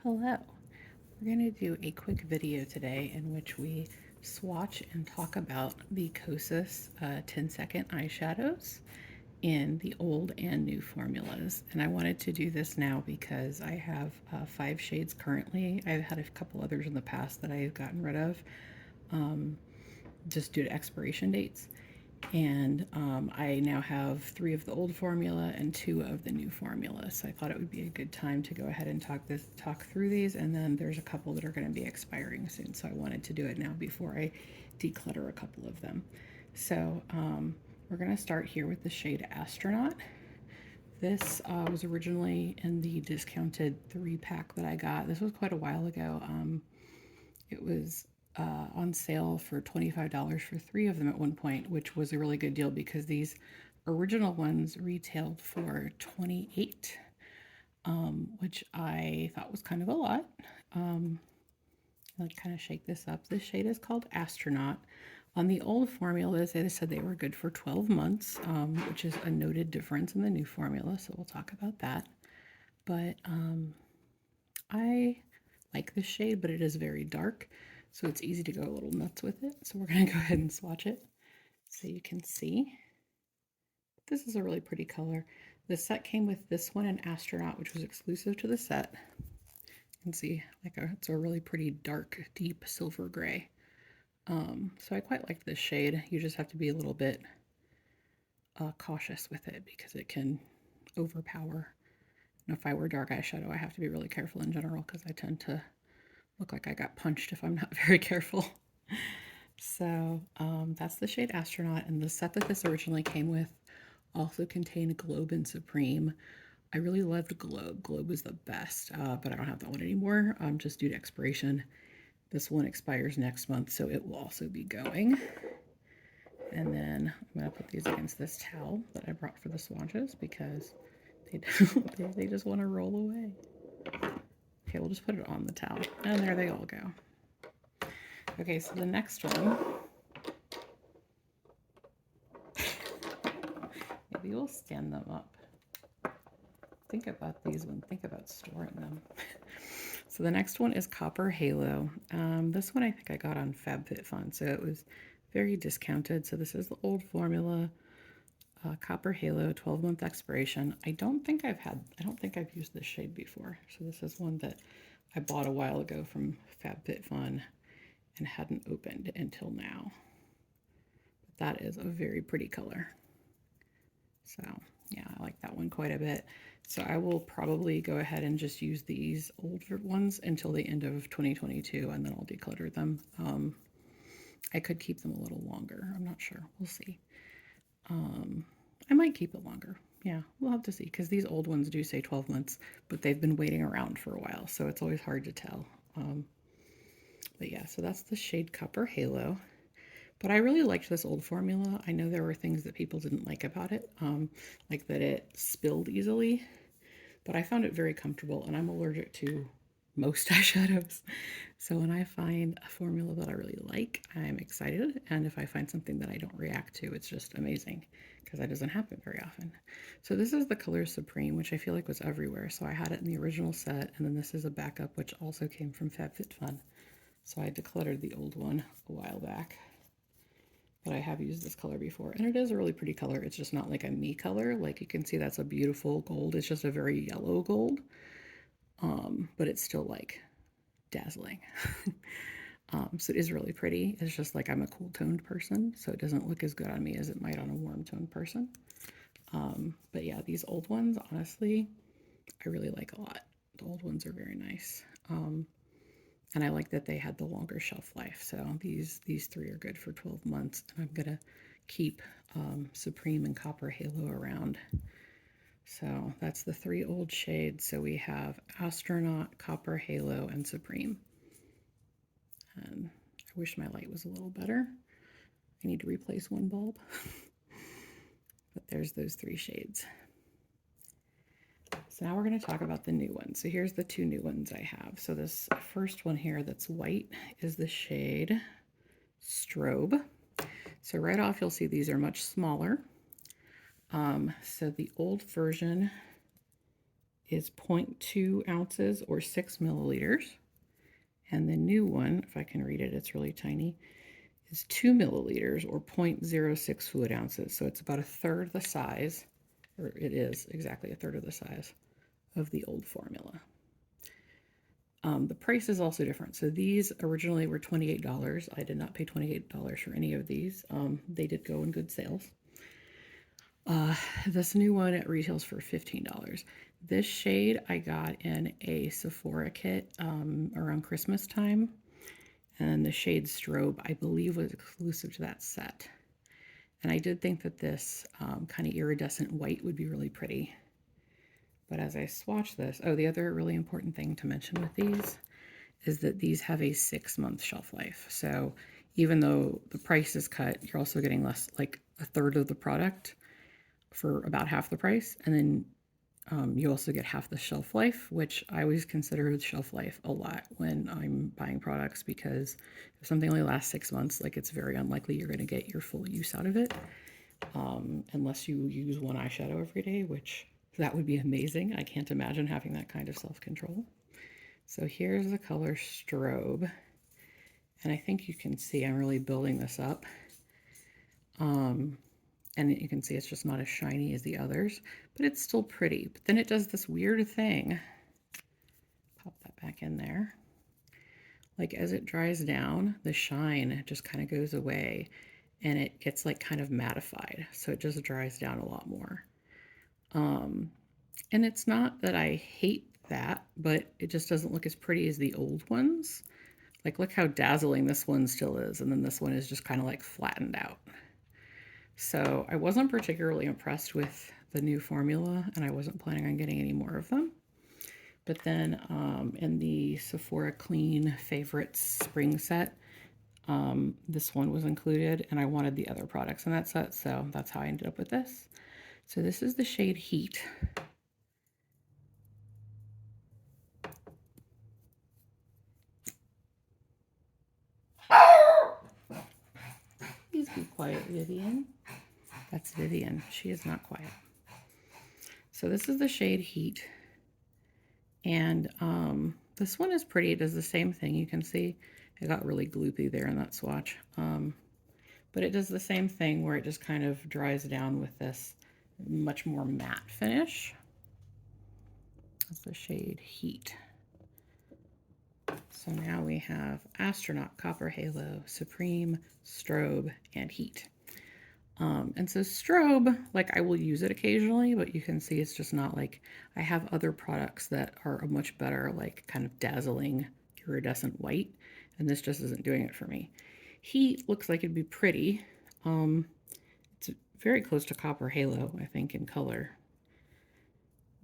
Hello. We're going to do a quick video today in which we swatch and talk about the Kosas 10-second eyeshadows in the old and new formulas. And I wanted to do this now because I have 5 shades currently. I've had a couple others in the past that I've gotten rid of just due to expiration dates. And I now have 3 of the old formula and 2 of the new formula. So I thought it would be a good time to go ahead and talk through these. And then there's a couple that are going to be expiring soon. So I wanted to do it now before I declutter a couple of them. So we're going to start here with the shade Astronaut. This was originally in the discounted 3-pack that I got. This was quite a while ago. It was on sale for $25 for 3 of them at one point, which was a really good deal because these original ones retailed for $28, which I thought was kind of a lot. Let's kind of shake this up. This shade is called Astronaut. On the old formulas, they said they were good for 12 months, which is a noted difference in the new formula, so we'll talk about that. But I like this shade, but it is very dark, so it's easy to go a little nuts with it. So we're going to go ahead and swatch it so you can see. This is a really pretty color. The set came with this one and Astronaut, which was exclusive to the set. You can see it's a really pretty dark, deep silver gray. So I quite like this shade. You just have to be a little bit cautious with it because it can overpower. And if I wear dark eyeshadow, I have to be really careful in general because I tend to look like I got punched if I'm not very careful. So that's the shade Astronaut, and the set that this originally came with also contained Globe and Supreme. I really loved Globe. Globe was the best, but I don't have that one anymore just due to expiration. This one expires next month, so it will also be going. And then I'm going to put these against this towel that I brought for the swatches because they just want to roll away. Okay, we'll just put it on the towel. And there they all go. Okay, so the next one, maybe we'll stand them up. Think about these ones. Think about storing them. So the next one is Copper Halo. This one I think I got on FabFitFun, so it was very discounted. So this is the old formula, Copper Halo, 12-month expiration. I don't think I've used this shade before. So this is one that I bought a while ago from FabFitFun and hadn't opened until now. But that is a very pretty color. So yeah, I like that one quite a bit. So I will probably go ahead and just use these older ones until the end of 2022, and then I'll declutter them. I could keep them a little longer. I'm not sure. We'll see. I might keep it longer. Yeah, we'll have to see, because these old ones do say 12 months, but they've been waiting around for a while, so it's always hard to tell. But yeah, so that's the shade Copper Halo. But I really liked this old formula. I know there were things that people didn't like about it, like that it spilled easily, but I found it very comfortable, and I'm allergic to most eyeshadows. So when I find a formula that I really like, I'm excited. And if I find something that I don't react to, it's just amazing because that doesn't happen very often. So this is the color Supreme, which I feel like was everywhere. So I had it in the original set, and then this is a backup, which also came from FabFitFun. So I decluttered the old one a while back. But I have used this color before, and it is a really pretty color. It's just not like a me color. Like you can see, that's a beautiful gold. It's just a very yellow gold, but it's still like dazzling. So it is really pretty. It's just like I'm a cool toned person, so it doesn't look as good on me as it might on a warm toned person. But yeah, these old ones, honestly, I really like a lot. The old ones are very nice. And I like that they had the longer shelf life. So these 3 are good for 12 months. And I'm going to keep Supreme and Copper Halo around. So that's the 3 old shades. So we have Astronaut, Copper Halo, and Supreme. And I wish my light was a little better. I need to replace one bulb. But there's those 3 shades. So now we're going to talk about the new ones. So here's the 2 new ones I have. So this first one here that's white is the shade Strobe. So right off you'll see these are much smaller. So the old version is 0.2 ounces or 6 milliliters. And the new one, if I can read it, it's really tiny, is 2 milliliters or 0.06 fluid ounces. So it's about a third the size, or it is exactly a third of the size of the old formula. The price is also different. So these originally were $28. I did not pay $28 for any of these. They did go in good sales. This new one it retails for $15. This shade I got in a Sephora kit around Christmas time. And the shade Strobe, I believe, was exclusive to that set. And I did think that this kind of iridescent white would be really pretty. But as I swatch this, oh, the other really important thing to mention with these is that these have a 6-month shelf life. So even though the price is cut, you're also getting less, like a third of the product for about half the price. And then you also get half the shelf life, which I always consider the shelf life a lot when I'm buying products, because if something only lasts 6 months, like it's very unlikely you're going to get your full use out of it, unless you use one eyeshadow every day, which that would be amazing. I can't imagine having that kind of self-control. So here's the color Strobe, and I think you can see I'm really building this up. And you can see it's just not as shiny as the others, but it's still pretty. But then it does this weird thing. Pop that back in there. Like as it dries down, the shine just kind of goes away and it gets like kind of mattified. So it just dries down a lot more. And it's not that I hate that, but it just doesn't look as pretty as the old ones. Like look how dazzling this one still is. And then this one is just kind of like flattened out. So I wasn't particularly impressed with the new formula, and I wasn't planning on getting any more of them. But then in the Sephora Clean Favorites Spring set, this one was included, and I wanted the other products in that set, so that's how I ended up with this. So this is the shade Heat. Please be quiet, Vivian. That's Vivian. She is not quiet. So this is the shade Heat. And this one is pretty. It does the same thing. You can see it got really gloopy there in that swatch. But it does the same thing where it just kind of dries down with this much more matte finish. That's the shade Heat. So now we have Astronaut, Copper Halo, Supreme, Strobe, and Heat. And so Strobe, like I will use it occasionally, but you can see it's just not like, I have other products that are a much better, like kind of dazzling iridescent white, and this just isn't doing it for me. Heat looks like it'd be pretty. It's very close to Copper Halo, I think, in color.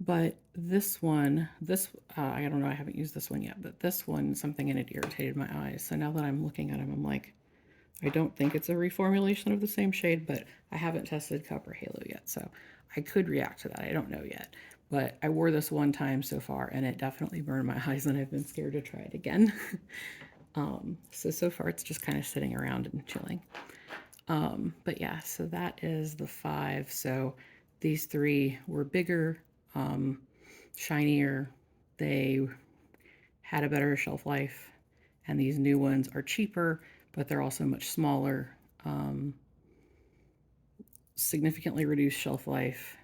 But this one, I don't know, I haven't used this one yet, but this one, something in it irritated my eyes. So now that I'm looking at them, I'm like, I don't think it's a reformulation of the same shade, but I haven't tested Copper Halo yet, so I could react to that. I don't know yet. But I wore this one time so far, and it definitely burned my eyes, and I've been scared to try it again. So far it's just kind of sitting around and chilling. But yeah, so that is the 5. So these 3 were bigger, shinier. They had a better shelf life, and these new ones are cheaper, but they're also much smaller, significantly reduced shelf life,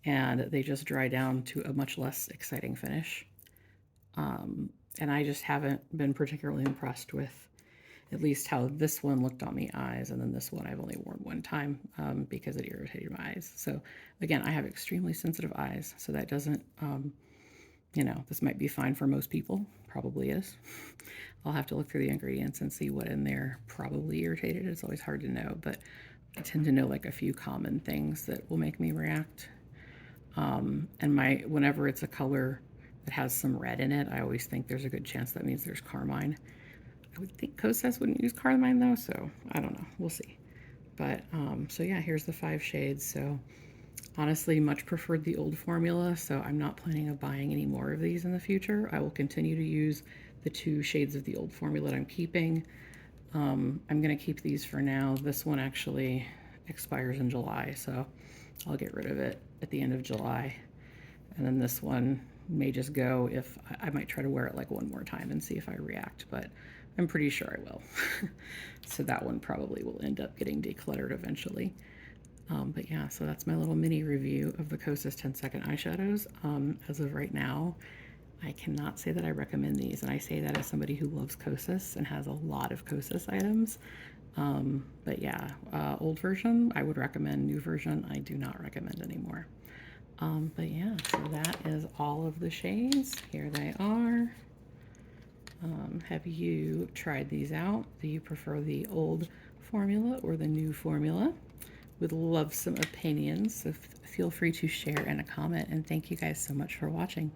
and they just dry down to a much less exciting finish. And I just haven't been particularly impressed with at least how this one looked on the eyes, and then this one I've only worn one time because it irritated my eyes. So again, I have extremely sensitive eyes, so that doesn't, you know, this might be fine for most people, probably is. I'll have to look through the ingredients and see what in there probably irritated. It's always hard to know, but I tend to know like a few common things that will make me react. And whenever it's a color that has some red in it, I always think there's a good chance that means there's carmine. I would think Kosas wouldn't use carmine though, so I don't know. We'll see. But so yeah, here's the 5 shades. So honestly, much preferred the old formula, so I'm not planning on buying any more of these in the future. I will continue to use the 2 shades of the old formula that I'm keeping. I'm going to keep these for now. This one actually expires in July, so I'll get rid of it at the end of July. And then this one may just go if I might try to wear it like one more time and see if I react, but I'm pretty sure I will. So that one probably will end up getting decluttered eventually. But yeah, so that's my little mini review of the Kosas 10-second eyeshadows. As of right now, I cannot say that I recommend these, and I say that as somebody who loves Kosas and has a lot of Kosas items. But yeah, old version I would recommend, new version I do not recommend anymore. But yeah, so that is all of the shades. Here they are. Have you tried these out? Do you prefer the old formula or the new formula? Would love some opinions, so feel free to share in a comment, and thank you guys so much for watching.